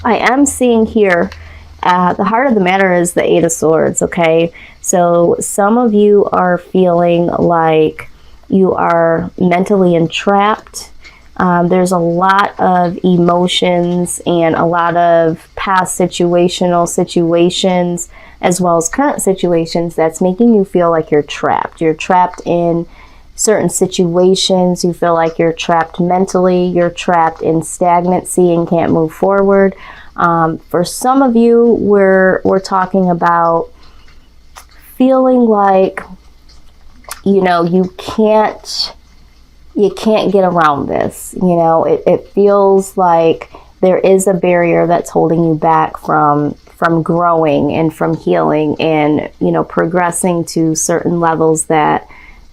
I am seeing here, the heart of the matter is the Eight of Swords, okay? So some of you are feeling like you are mentally entrapped. There's a lot of emotions and a lot of past situations, as well as current situations that's making you feel like you're trapped. You're trapped in certain situations. You feel like you're trapped mentally. You're trapped in stagnancy and can't move forward. For some of you, we're talking about feeling like, you can't get around this. It feels like there is a barrier that's holding you back from growing and from healing and, progressing to certain levels that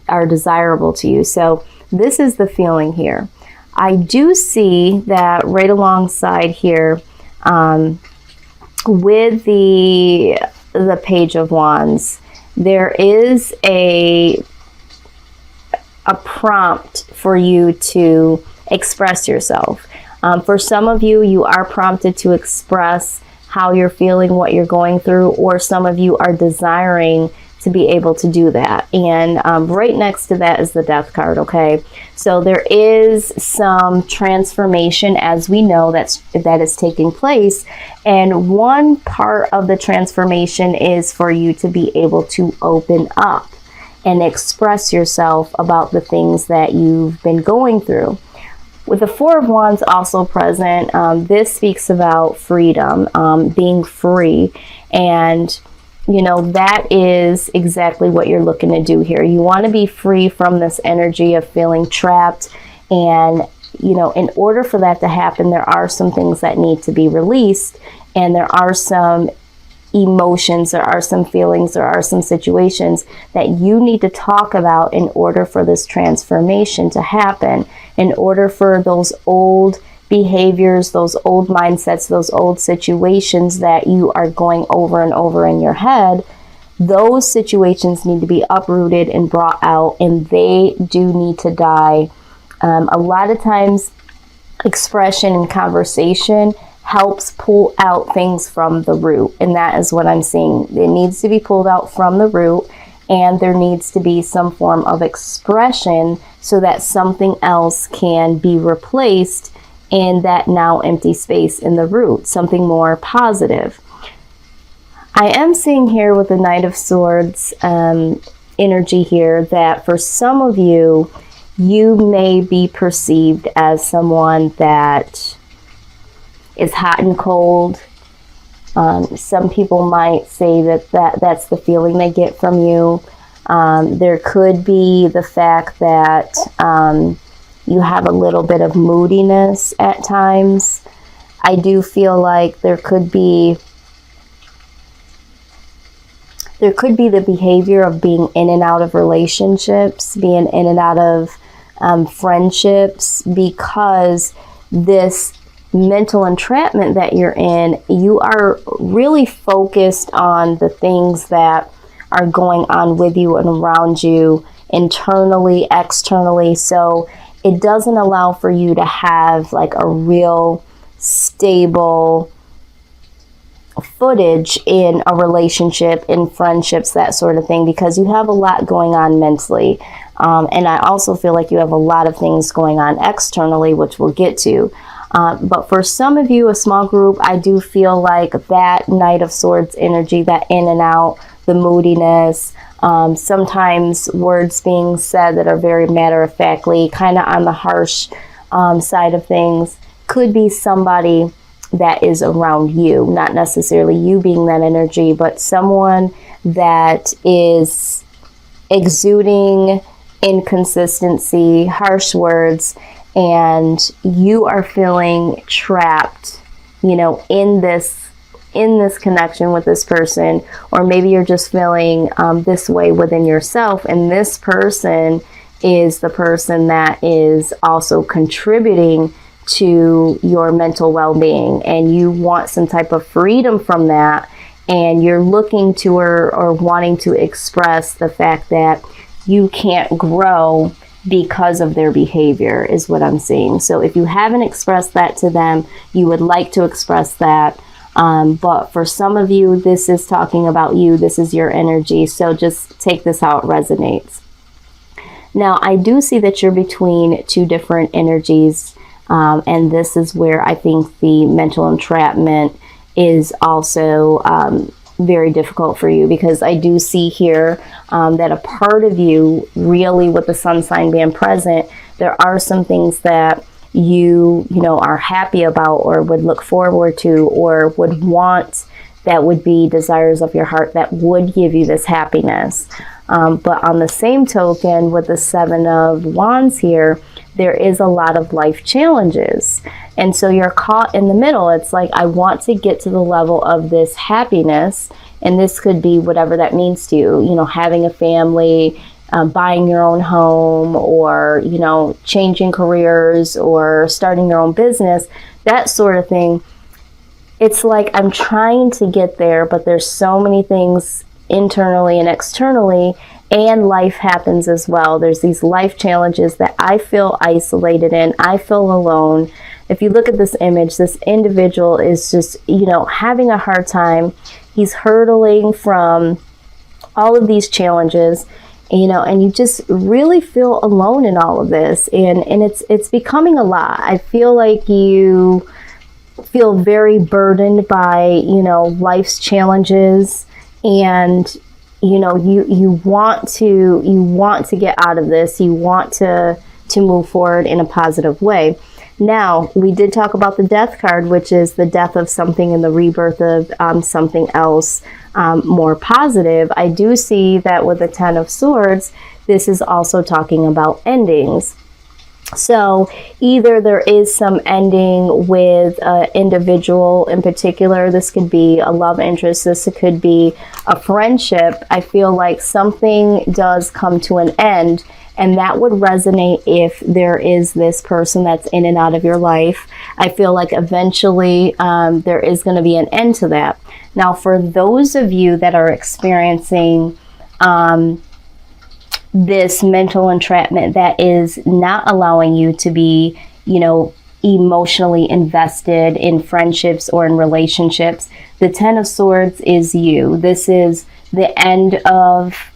are desirable to you. So this is the feeling here. I do see that right alongside here, with the Page of Wands, there is a prompt for you to express yourself. For some of you, you are prompted to express how you're feeling, what you're going through, or some of you are desiring to be able to do that. And right next to that is the Death card, okay? So there is some transformation, as we know, that is taking place. And one part of the transformation is for you to be able to open up and express yourself about the things that you've been going through. With the Four of Wands also present, this speaks about freedom, being free. And, that is exactly what you're looking to do here. You want to be free from this energy of feeling trapped. And, in order for that to happen, there are some things that need to be released. And there are some emotions, there are some feelings, there are some situations that you need to talk about in order for this transformation to happen, in order for those old behaviors, those old mindsets, those old situations that you are going over and over in your head. Those situations need to be uprooted and brought out, and they do need to die. A lot of times, expression and conversation helps pull out things from the root, and that is what I'm seeing. It needs to be pulled out from the root, and there needs to be some form of expression so that something else can be replaced in that now empty space in the root, something more positive. I am seeing here with the Knight of Swords energy here that for some of you, you may be perceived as someone that is hot and cold. Some people might say that's the feeling they get from you. There could be the fact that you have a little bit of moodiness at times. I do feel like there could be the behavior of being in and out of relationships, being in and out of friendships, because this mental entrapment that you're in, you are really focused on the things that are going on with you and around you, internally, externally. So it doesn't allow for you to have like a real stable footage in a relationship, in friendships, that sort of thing, because you have a lot going on mentally. And I also feel like you have a lot of things going on externally, which we'll get to. But for some of you, a small group, I do feel like that Knight of Swords energy, that in and out, the moodiness, sometimes words being said that are very matter-of-factly, kind of on the harsh side of things, could be somebody that is around you, not necessarily you being that energy, but someone that is exuding inconsistency, harsh words, and you are feeling trapped, in this connection with this person, or maybe you're just feeling this way within yourself, and this person is the person that is also contributing to your mental well-being, and you want some type of freedom from that, and you're looking to or wanting to express the fact that you can't grow because of their behavior is what I'm seeing. So if you haven't expressed that to them, you would like to express that. But for some of you, this is talking about you. This is your energy. So just take this how it resonates. Now, I do see that you're between two different energies. And this is where I think the mental entrapment is also very difficult for you, because I do see here that a part of you, really with the sun sign being present, there are some things that you know, are happy about or would look forward to or would want, that would be desires of your heart that would give you this happiness. But on the same token, with the 7 of Wands here, there is a lot of life challenges. And so you're caught in the middle. It's like, I want to get to the level of this happiness. And this could be whatever that means to you, you know, having a family, buying your own home, or, you know, changing careers or starting your own business, that sort of thing. It's like, I'm trying to get there, but there's so many things internally and externally, and life happens as well. There's these life challenges that I feel isolated in. I feel alone. If you look at this image, this individual is just, you know, having a hard time. He's hurtling from all of these challenges, you know, and you just really feel alone in all of this. And it's becoming a lot. I feel like you feel very burdened by, you know, life's challenges, and you know, you want to get out of this. You want to move forward in a positive way. Now, we did talk about the Death card, which is the death of something and the rebirth of something else more positive. I do see that with the 10 of Swords, this is also talking about endings. So either there is some ending with an individual in particular. This could be a love interest. This could be a friendship. I feel like something does come to an end, and that would resonate if there is this person that's in and out of your life. I feel like eventually there is going to be an end to that. Now, for those of you that are experiencing this mental entrapment that is not allowing you to be, you know, emotionally invested in friendships or in relationships, the 10 of Swords is you. This is the end of,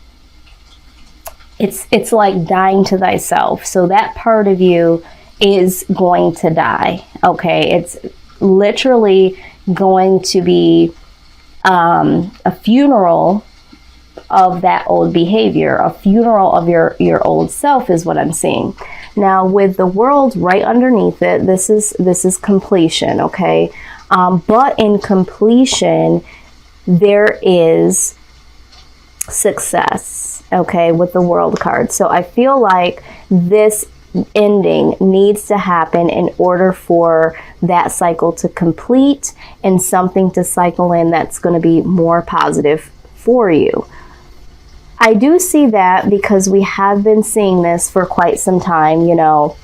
it's like dying to thyself. So that part of you is going to die. Okay, it's literally going to be a funeral of that old behavior, a funeral of your old self is what I'm seeing. Now, with the World right underneath it, this is completion, okay? But in completion, there is success, okay, with the World card. So I feel like this ending needs to happen in order for that cycle to complete and something to cycle in that's going to be more positive for you. I do see that because we have been seeing this for quite some time. You know,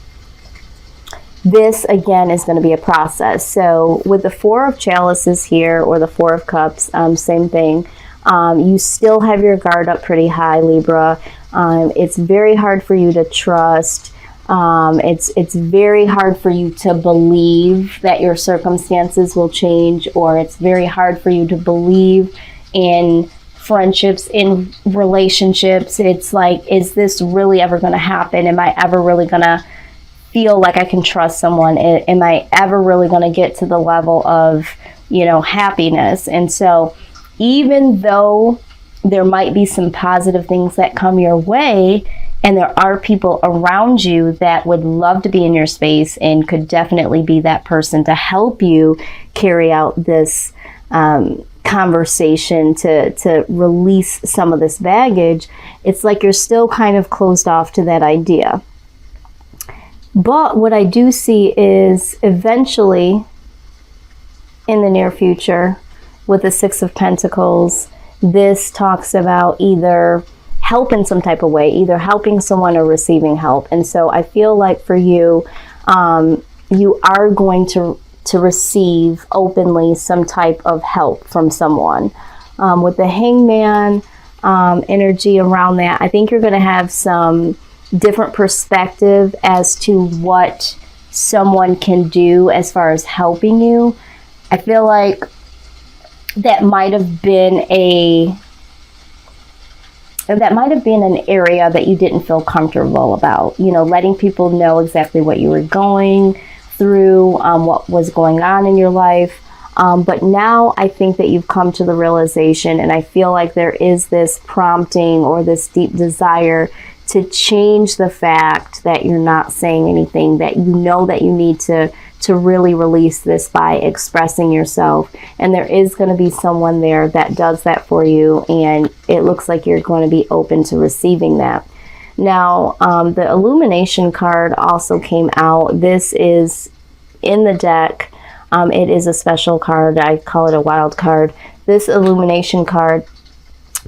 this again is going to be a process. So with the 4 of Chalices here, or the 4 of Cups, same thing. You still have your guard up pretty high, Libra. It's very hard for you to trust. It's very hard for you to believe that your circumstances will change, or it's very hard for you to believe in friendships, in relationships. It's like, is this really ever going to happen? Am I ever really going to feel like I can trust someone? Am I ever really going to get to the level of, you know, happiness? And so even though there might be some positive things that come your way, and there are people around you that would love to be in your space and could definitely be that person to help you carry out this conversation to release some of this baggage, it's like you're still kind of closed off to that idea. But what I do see is eventually, in the near future, with the 6 of Pentacles, this talks about either help in some type of way, either helping someone or receiving help. And so I feel like for you, you are going to receive openly some type of help from someone. With the Hangman energy around that, I think you're going to have some different perspective as to what someone can do as far as helping you, I feel like that might have been an area that you didn't feel comfortable about, letting people know exactly what you were going through, what was going on in your life. But now I think that you've come to the realization, and I feel like there is this prompting or this deep desire to change the fact that you're not saying anything, that you know that you need to really release this by expressing yourself. And there is going to be someone there that does that for you, and it looks like you're going to be open to receiving that. Now, the illumination card also came out. This is in the deck. It is a special card. I call it a wild card. This illumination card,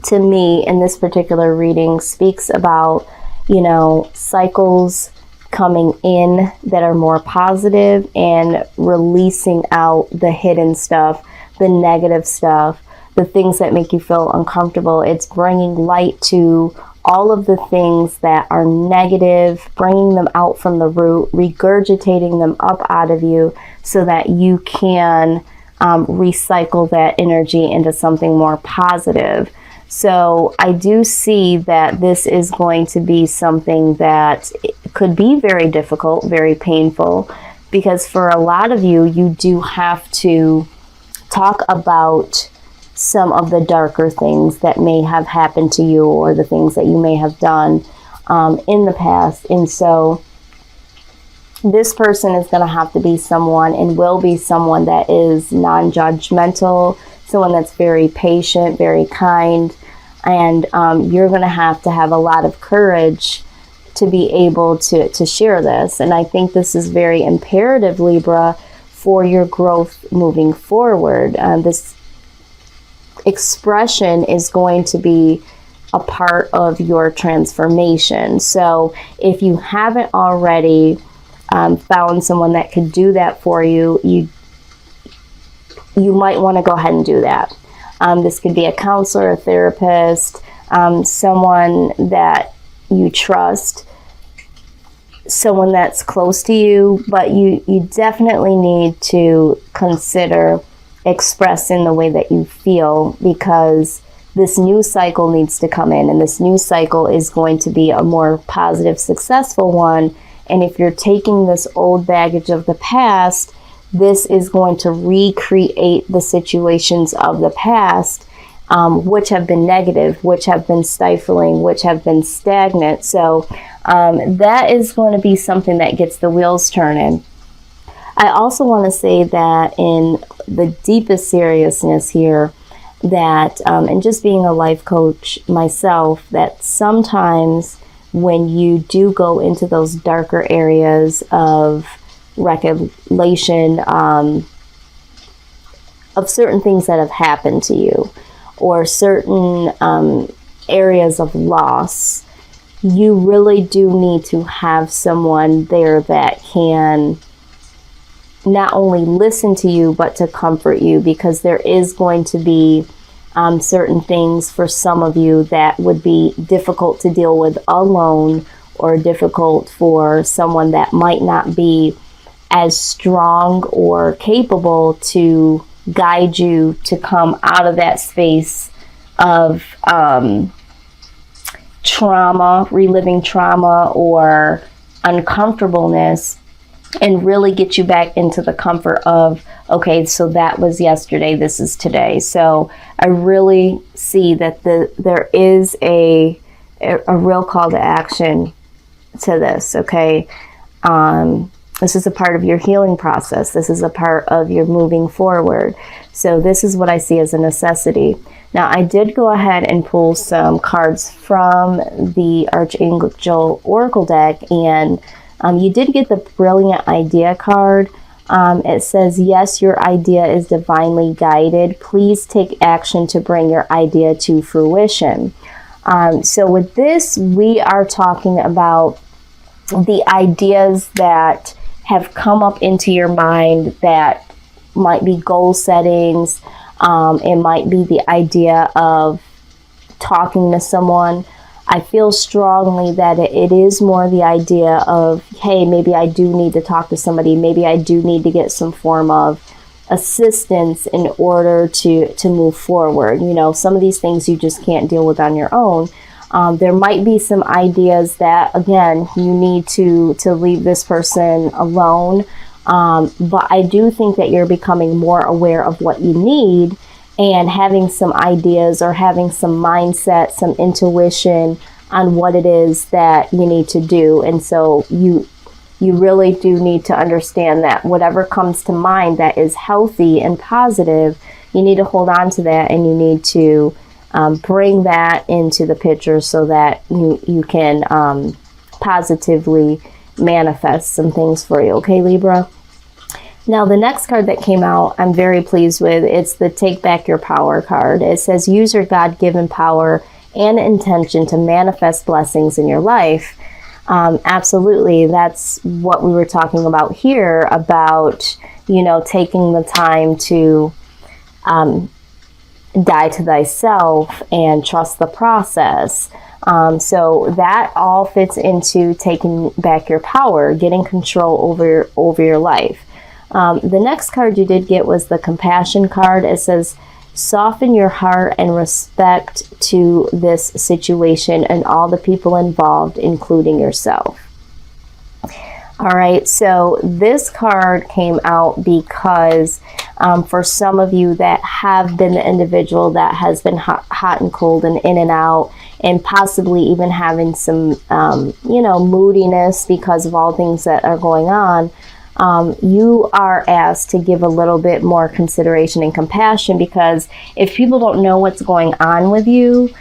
to me, in this particular reading, speaks about, cycles coming in that are more positive and releasing out the hidden stuff, the negative stuff, the things that make you feel uncomfortable. It's bringing light to all of the things that are negative, bringing them out from the root, regurgitating them up out of you so that you can recycle that energy into something more positive. So I do see that this is going to be something that could be very difficult, very painful, because for a lot of you, you do have to talk about some of the darker things that may have happened to you or the things that you may have done in the past. And so this person is going to have to be someone, and will be someone, that is non-judgmental, someone that's very patient, very kind, and you're going to have a lot of courage to be able to share this. And I think this is very imperative, Libra, for your growth moving forward. This expression is going to be a part of your transformation. So if you haven't already found someone that could do that for you, you might want to go ahead and do that. This could be a counselor, a therapist, someone that you trust, someone that's close to you, but you definitely need to consider expressing the way that you feel, because this new cycle needs to come in, and this new cycle is going to be a more positive, successful one. And if you're taking this old baggage of the past, this is going to recreate the situations of the past, which have been negative, which have been stifling, which have been stagnant. So that is going to be something that gets the wheels turning. I also want to say that in the deepest seriousness here, that, and just being a life coach myself, that sometimes when you do go into those darker areas of recollection of certain things that have happened to you, or certain areas of loss, you really do need to have someone there that can not only listen to you, but to comfort you, because there is going to be certain things for some of you that would be difficult to deal with alone, or difficult for someone that might not be as strong or capable to guide you to come out of that space of trauma, reliving trauma or uncomfortableness, and really get you back into the comfort of, okay, so that was yesterday, this is today. So I really see that there is a real call to action to this, okay? This is a part of your healing process. This is a part of your moving forward. So this is what I see as a necessity. Now, I did go ahead and pull some cards from the Archangel Oracle deck, and you did get the Brilliant Idea card. It says, yes, your idea is divinely guided. Please take action to bring your idea to fruition. So with this, we are talking about the ideas that have come up into your mind that might be goal settings. It might be the idea of talking to someone. I feel strongly that it is more the idea of, hey, maybe I do need to talk to somebody. Maybe I do need to get some form of assistance in order to move forward. You know, some of these things you just can't deal with on your own. There might be some ideas that, again, you need to leave this person alone. But I do think that you're becoming more aware of what you need, and having some ideas or having some mindset, some intuition on what it is that you need to do. And so you really do need to understand that whatever comes to mind that is healthy and positive, you need to hold on to that, and you need to bring that into the picture so that you can positively manifest some things for you. Okay, Libra? Now, the next card that came out, I'm very pleased with. It's the Take Back Your Power card. It says, use your God-given power and intention to manifest blessings in your life. Absolutely. That's what we were talking about here, about, you know, taking the time to die to thyself and trust the process. So that all fits into taking back your power, getting control over your life. The next card you did get was the Compassion card. It says, soften your heart and respect to this situation and all the people involved, including yourself. All right, so this card came out because for some of you that have been the individual that has been hot and cold and in and out, and possibly even having some, you know, moodiness because of all things that are going on, you are asked to give a little bit more consideration and compassion, because if people don't know what's going on with you,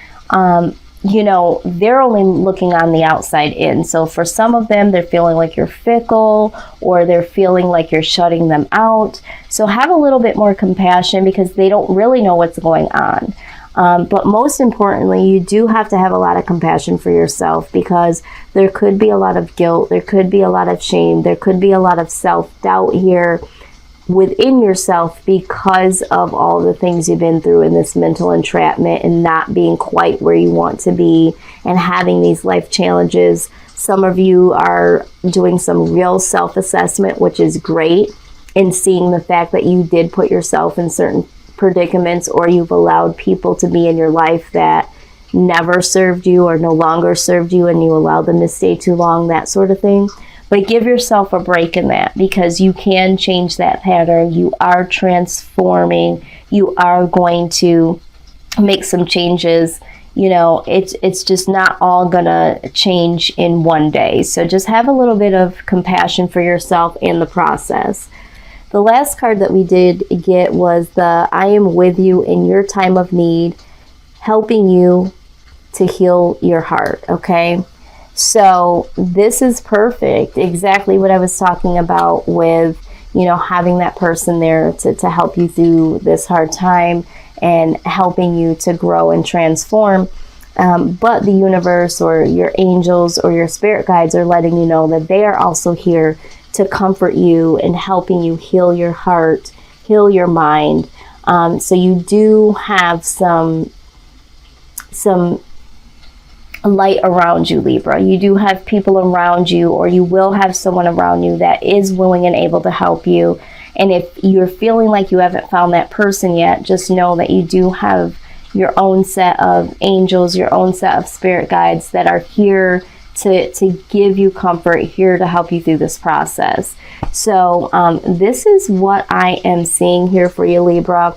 you know, they're only looking on the outside in. So for some of them, they're feeling like you're fickle, or they're feeling like you're shutting them out. So have a little bit more compassion, because they don't really know what's going on. But most importantly, you do have to have a lot of compassion for yourself, because there could be a lot of guilt, there could be a lot of shame, there could be a lot of self-doubt here within yourself because of all the things you've been through in this mental entrapment and not being quite where you want to be and having these life challenges. Some of you are doing some real self-assessment, which is great, and seeing the fact that you did put yourself in certain predicaments, or you've allowed people to be in your life that never served you or no longer served you, and you allowed them to stay too long, that sort of thing. But give yourself a break in that, because you can change that pattern. You are transforming. You are going to make some changes. You know, it's just not all gonna change in one day. So just have a little bit of compassion for yourself in the process. The last card that we did get was the I am with you in your time of need, helping you to heal your heart, okay? So this is perfect. Exactly what I was talking about with, you know, having that person there to help you through this hard time and helping you to grow and transform. But the universe or your angels or your spirit guides are letting you know that they are also here to comfort you and helping you heal your heart, heal your mind. So you do have some light around you, Libra. You do have people around you, or you will have someone around you that is willing and able to help you. And if you're feeling like you haven't found that person yet, just know that you do have your own set of angels, your own set of spirit guides that are here to give you comfort, here to help you through this process. So this is what I am seeing here for you, Libra.